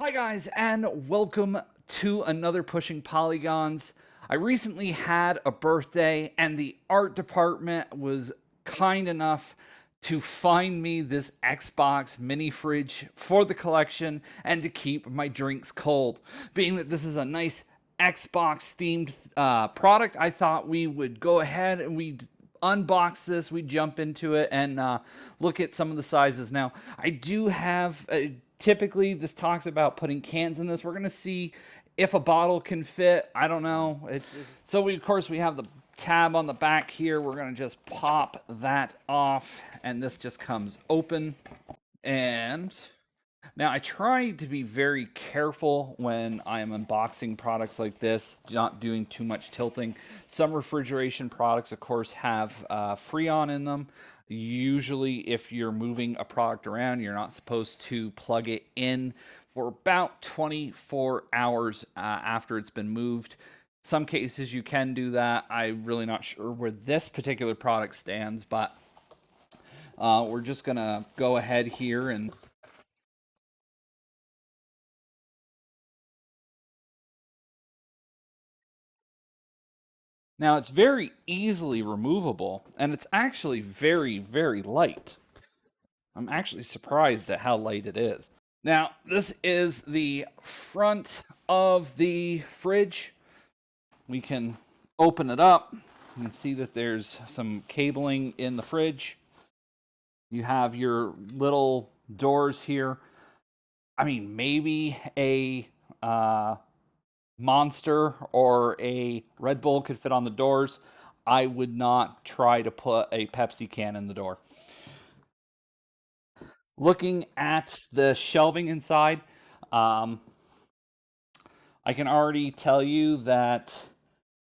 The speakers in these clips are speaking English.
Hi guys, and welcome to another Pushing Polygons. I recently had a birthday, and the art department was kind enough to find me this Xbox mini fridge for the collection and to keep my drinks cold. Being that this is a nice Xbox themed product, I thought we would go ahead and we'd unbox this, we jump into it and look at some of the sizes. Now, I do have, typically this talks about putting cans in this. We're going to see if a bottle can fit. I don't know. So of course, we have the tab on the back here. We're going to just pop that off, and this just comes open. And now, I try to be very careful when I am unboxing products like this, not doing too much tilting. Some refrigeration products, of course, have Freon in them. Usually, if you're moving a product around, you're not supposed to plug it in for about 24 hours after it's been moved. Some cases you can do that. I'm really not sure where this particular product stands, but we're just going to go ahead here and now, it's very easily removable, and it's actually very, very light. I'm actually surprised at how light it is. Now, this is the front of the fridge. We can open it up. You can see that there's some cabling in the fridge. You have your little doors here. I mean, maybe a Monster or a Red Bull could fit on the doors. I would not try to put a Pepsi can in the door. Looking at the shelving inside, I can already tell you that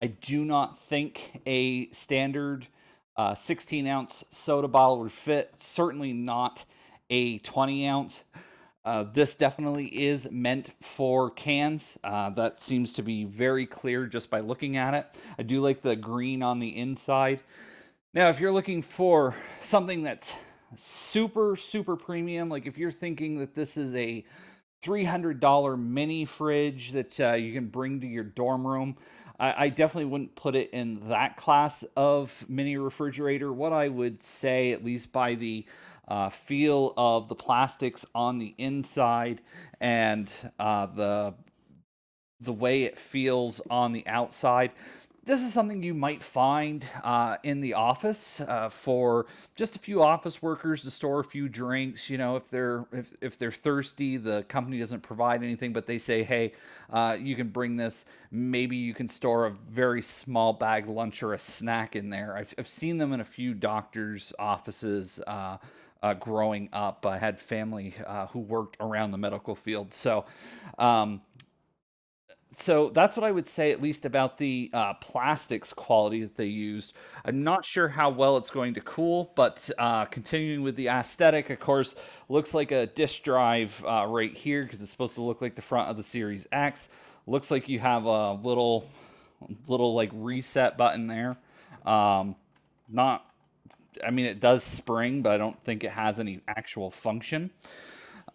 I do not think a standard 16-ounce soda bottle would fit. Certainly not a 20-ounce. This definitely is meant for cans. That seems to be very clear just by looking at it. I do like the green on the inside. Now, if you're looking for something that's super, super premium, like if you're thinking that this is a $300 mini fridge that you can bring to your dorm room, I definitely wouldn't put it in that class of mini refrigerator. What I would say, at least by the feel of the plastics on the inside and the way it feels on the outside, this is something you might find in the office for just a few office workers to store a few drinks. You know, if they're thirsty, the company doesn't provide anything, but they say, hey, you can bring this. Maybe you can store a very small bag lunch or a snack in there. I've seen them in a few doctors' offices. Growing up, I had family who worked around the medical field, so that's what I would say, at least about the plastics quality that they used. I'm not sure how well it's going to cool, but continuing with the aesthetic, of course, looks like a disk drive right here because it's supposed to look like the front of the Series X. Looks like you have a little like reset button there. Not, I mean, it does spring, but I don't think it has any actual function.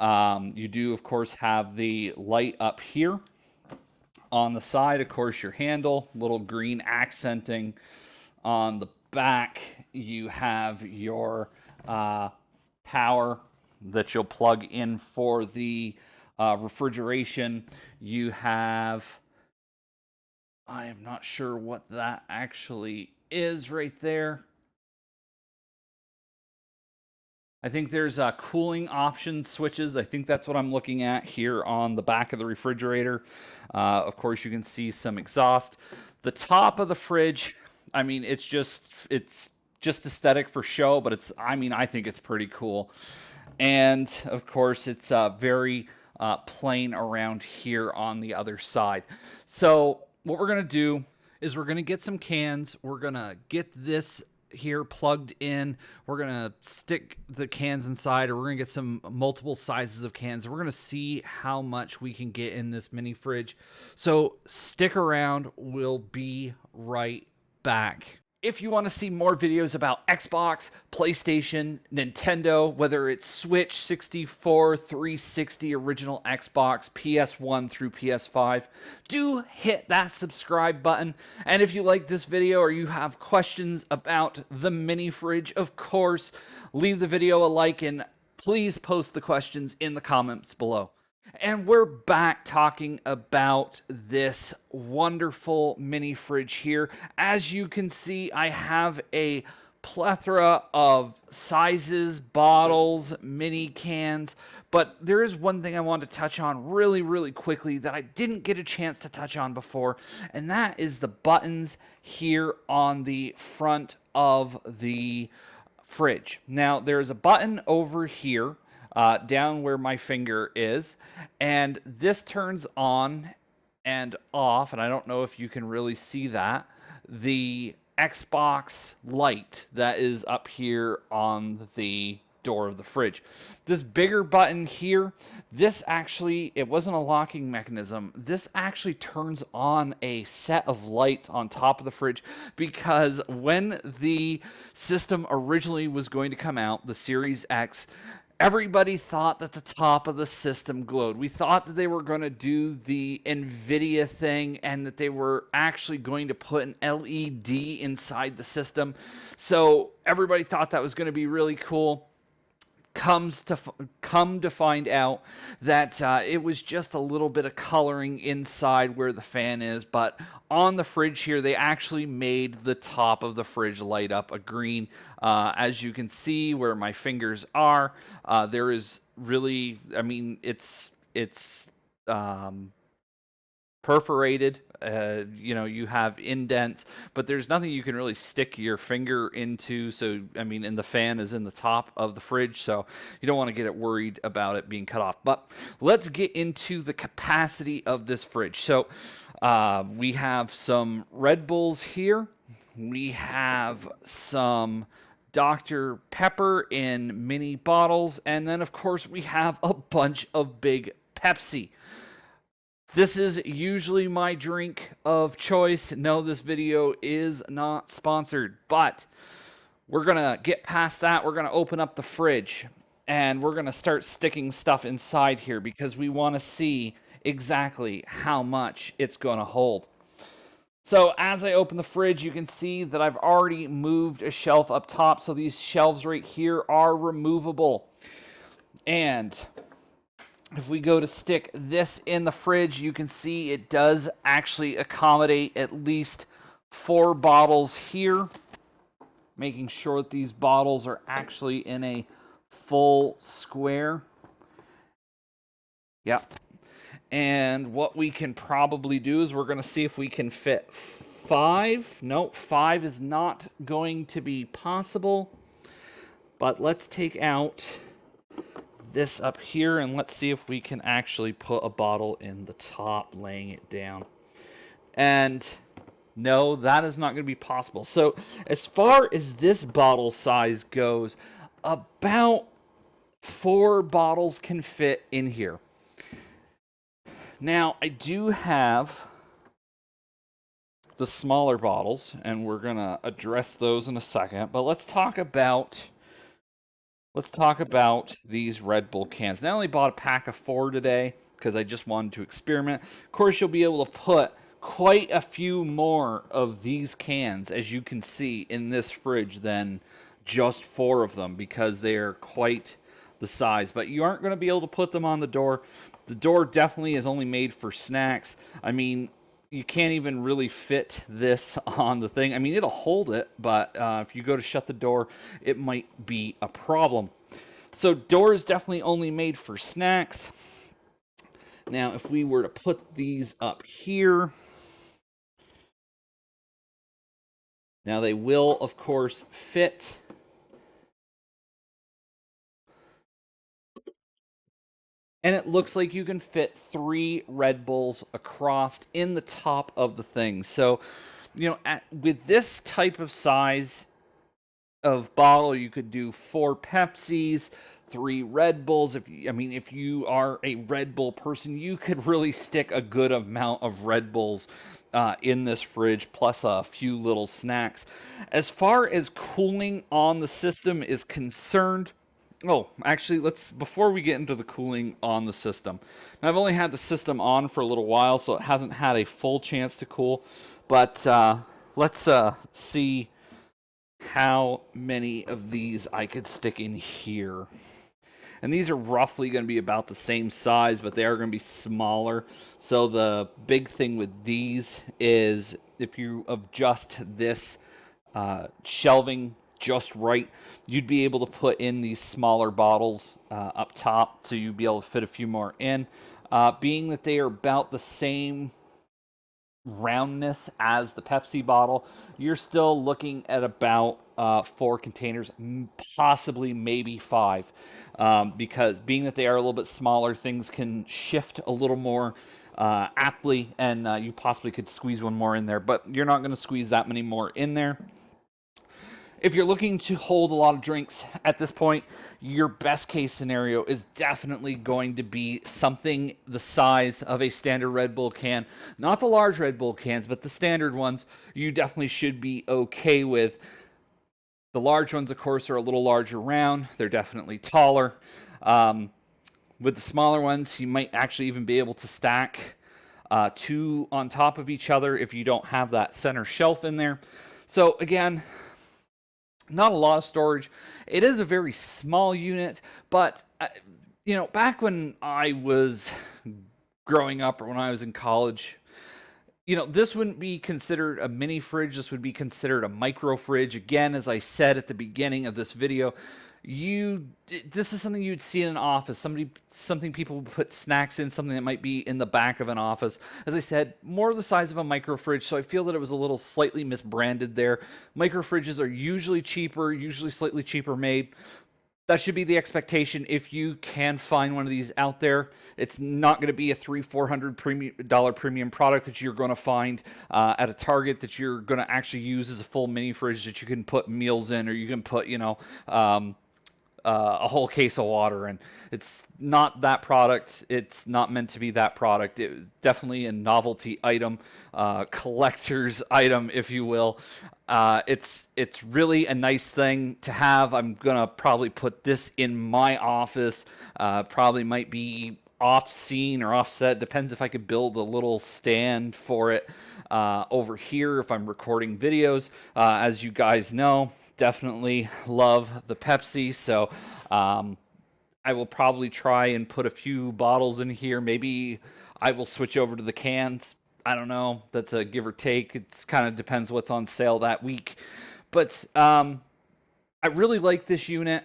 You do, of course, have the light up here. On the side, of course, your handle, little green accenting. On the back, you have your power that you'll plug in for the refrigeration. You have, I am not sure what that actually is right there. I think there's cooling option switches. I think that's what I'm looking at here on the back of the refrigerator. Of course, you can see some exhaust. The top of the fridge, I mean, it's just aesthetic for show, but I think it's pretty cool. And of course, it's very plain around here on the other side. So what we're gonna do is we're gonna get some cans. We're gonna get this here plugged in. We're gonna stick the cans inside, or we're gonna get some multiple sizes of cans. We're gonna see how much we can get in this mini fridge. So stick around. We'll be right back. If you want to see more videos about Xbox, PlayStation, Nintendo, whether it's Switch, 64, 360, original Xbox, PS1 through PS5, do hit that subscribe button. And if you like this video or you have questions about the mini fridge, of course, leave the video a like and please post the questions in the comments below. And we're back talking about this wonderful mini fridge here. As you can see, I have a plethora of sizes, bottles, mini cans, but there is one thing I want to touch on really quickly that I didn't get a chance to touch on before, and that is the buttons here on the front of the fridge. Now, there's a button over here down where my finger is, and this turns on and off, and I don't know if you can really see that, the Xbox light that is up here on the door of the fridge. This bigger button here, this actually, it wasn't a locking mechanism. This actually turns on a set of lights on top of the fridge, because when the system originally was going to come out, the Series X, everybody thought that the top of the system glowed. We thought that they were going to do the NVIDIA thing and that they were actually going to put an LED inside the system. So everybody thought that was going to be really cool. Come to find out that it was just a little bit of coloring inside where the fan is, but on the fridge here they actually made the top of the fridge light up a green. As you can see where my fingers are, there is really, I mean, it's perforated. You know, you have indents, but there's nothing you can really stick your finger into. So, I mean, and the fan is in the top of the fridge, so you don't want to get it worried about it being cut off. But let's get into the capacity of this fridge. So, we have some Red Bulls here. We have some Dr. Pepper in mini bottles, and then of course we have a bunch of big Pepsi. This is usually my drink of choice. No, this video is not sponsored, but we're going to get past that. We're going to open up the fridge and we're going to start sticking stuff inside here because we want to see exactly how much it's going to hold. So as I open the fridge, you can see that I've already moved a shelf up top. So these shelves right here are removable. And if we go to stick this in the fridge, you can see it does actually accommodate at least 4 bottles here, making sure that these bottles are actually in a full square. Yep. And what we can probably do is we're going to see if we can fit 5. Nope, 5 is not going to be possible. But let's take out this up here and let's see if we can actually put a bottle in the top, laying it down. And no, that is not going to be possible. So as far as this bottle size goes, about 4 bottles can fit in here. Now, I do have the smaller bottles, and we're going to address those in a second. But let's talk about these Red Bull cans. Now, I only bought a pack of 4 today because I just wanted to experiment. Of course, you'll be able to put quite a few more of these cans, as you can see, in this fridge than just 4 of them because they are quite the size. But you aren't going to be able to put them on the door. The door definitely is only made for snacks. I mean, you can't even really fit this on the thing. I mean, it'll hold it, but if you go to shut the door, it might be a problem. So door is definitely only made for snacks. Now, if we were to put these up here, now they will, of course, fit. And it looks like you can fit 3 Red Bulls across in the top of the thing. So, you know, with this type of size of bottle, you could do 4 Pepsis, 3 Red Bulls. If you are a Red Bull person, you could really stick a good amount of Red Bulls in this fridge, plus a few little snacks. As far as cooling on the system is concerned, oh, actually, before we get into the cooling on the system, I've only had the system on for a little while, so it hasn't had a full chance to cool. But let's see how many of these I could stick in here. And these are roughly going to be about the same size, but they are going to be smaller. So the big thing with these is if you adjust this shelving just right, you'd be able to put in these smaller bottles up top, so you'd be able to fit a few more in. Being that they are about the same roundness as the Pepsi bottle, you're still looking at about 4 containers, possibly maybe 5, because being that they are a little bit smaller, things can shift a little more aptly, and you possibly could squeeze one more in there, but you're not going to squeeze that many more in there. If you're looking to hold a lot of drinks at this point, your best case scenario is definitely going to be something the size of a standard Red Bull can. Not the large Red Bull cans, but the standard ones you definitely should be okay with. The large ones, of course, are a little larger round. They're definitely taller. With the smaller ones, you might actually even be able to stack 2 on top of each other if you don't have that center shelf in there. So again, not a lot of storage. It is a very small unit, but back when I was growing up or when I was in college, this wouldn't be considered a mini fridge. This would be considered a micro fridge. Again, as I said at the beginning of this video, this is something you'd see in an office. Something people would put snacks in, something that might be in the back of an office. As I said, more the size of a micro fridge, so I feel that it was a little slightly misbranded there. Micro fridges are usually cheaper, usually slightly cheaper made. That should be the expectation if you can find one of these out there. It's not going to be a $300-$400 premium product that you're going to find at a Target that you're going to actually use as a full mini fridge that you can put meals in, or you can put, a whole case of water in. It's not that product. It's not meant to be that product. It was definitely a novelty item, collector's item, if you will. It's really a nice thing to have. I'm gonna probably put this in my office. Probably might be off scene or offset. Depends if I could build a little stand for it over here if I'm recording videos. As you guys know, definitely love the Pepsi, so I will probably try and put a few bottles in here. Maybe I will switch over to the cans. I don't know. That's a give or take. It kind of depends what's on sale that week. But I really like this unit.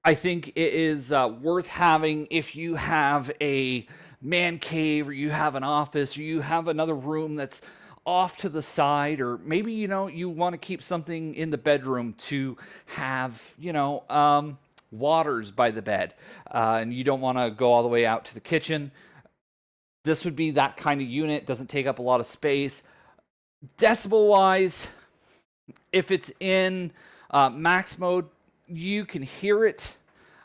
I think it is worth having if you have a man cave, or you have an office, or you have another room that's off to the side, or maybe you want to keep something in the bedroom to have waters by the bed, and you don't want to go all the way out to the kitchen. This would be that kind of unit. Doesn't take up a lot of space. Decibel wise, if it's in max mode, you can hear it.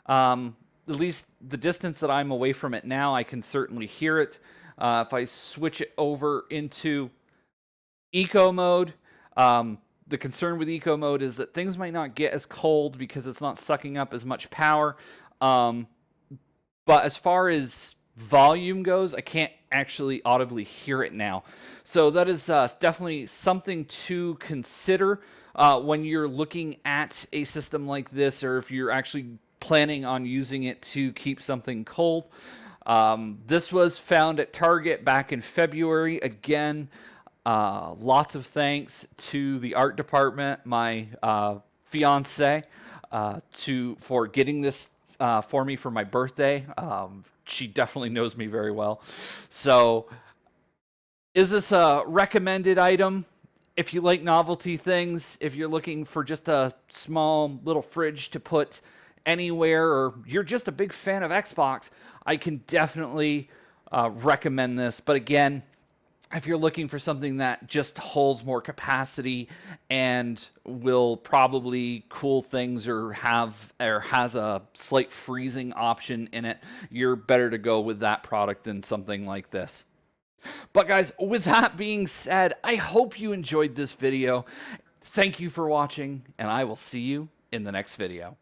At least the distance that I'm away from it now, I can certainly hear it. If I switch it over into eco mode, the concern with eco mode is that things might not get as cold because it's not sucking up as much power. But as far as volume goes, I can't actually audibly hear it now. So that is definitely something to consider when you're looking at a system like this, or if you're actually planning on using it to keep something cold. This was found at Target back in February. Again, lots of thanks to the art department, my fiance, for getting this for me for my birthday. She definitely knows me very well. So, is this a recommended item? If you like novelty things, if you're looking for just a small little fridge to put anywhere, or you're just a big fan of Xbox, I can definitely recommend this. But again, if you're looking for something that just holds more capacity and will probably cool things or has a slight freezing option in it, you're better to go with that product than something like this. But guys, with that being said, I hope you enjoyed this video. Thank you for watching, and I will see you in the next video.